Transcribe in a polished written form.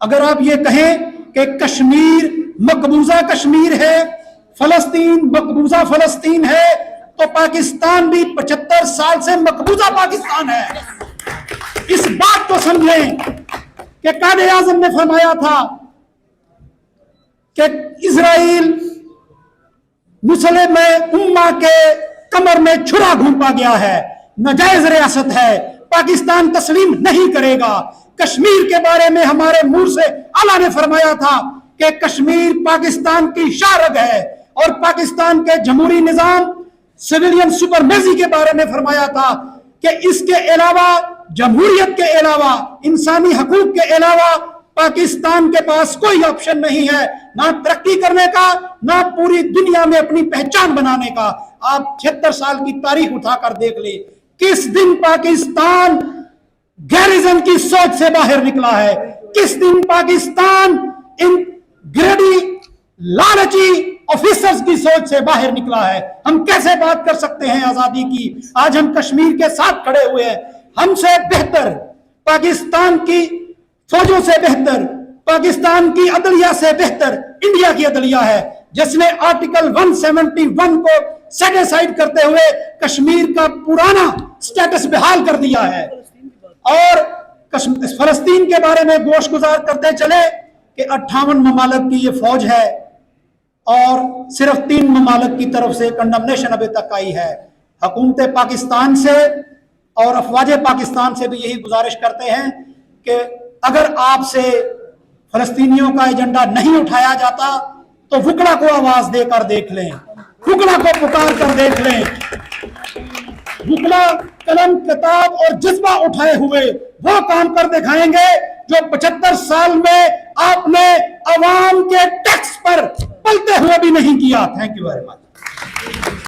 अगर आप ये कहें कि कश्मीर मकबूजा कश्मीर है, फलस्तीन मकबूजा फलस्तीन है, तो पाकिस्तान भी 75 साल से मकबूजा पाकिस्तान है। इस बात को समझें कि कायदे आज़म ने फरमाया था कि इजराइल मुसलिम उम्मा के कमर में छुरा घूंपा गया है, नाजायज रियासत है, पाकिस्तान तस्लीम नहीं करेगा। कश्मीर के बारे में हमारे मुंह से अल्लाह ने फरमाया था कि कश्मीर पाकिस्तान की शारग है, और पाकिस्तान के जमहूरी निजाम सिविलियन सुपरमेसी के बारे में फरमाया था कि इसके अलावा, जमहूरियत के अलावा, इंसानी हकूक के अलावा पाकिस्तान के पास कोई ऑप्शन नहीं है, ना तरक्की करने का, ना पूरी दुनिया में अपनी पहचान बनाने का। आप 76 साल की तारीख उठाकर देख ले, किस दिन पाकिस्तान गैरिजन की सोच से बाहर निकला है, किस दिन पाकिस्तान इन ग्रेडी लालची ऑफिसर्स की सोच से बाहर निकला है। हम कैसे बात कर सकते हैं आजादी की? आज हम कश्मीर के साथ खड़े हुए हैं। हमसे बेहतर, पाकिस्तान की फौजों से बेहतर, पाकिस्तान की अदलिया से बेहतर इंडिया की अदलिया है, जिसने आर्टिकल 171 को सेटिसाइड करते हुए कश्मीर का पुराना स्टेटस बहाल कर दिया है। और फलस्तीन के बारे में गोश गुजार करते चले कि 58 ममालिक की ये फौज है, और सिर्फ 3 ममालिक की तरफ से कंडमनेशन अभी तक आई है। हुकूमत पाकिस्तान से और अफवाज पाकिस्तान से भी यही गुजारिश करते हैं कि अगर आपसे फलस्तीनियों का एजेंडा नहीं उठाया जाता तो वुकड़ा को आवाज देकर देख लें, वुकड़ा को पुकार कर देख लें। वुकड़ा कलम, किताब और जज्बा उठाए हुए वो काम कर दिखाएंगे जो 75 साल में आपने अवाम के टैक्स पर पलते हुए भी नहीं किया। Thank you very much.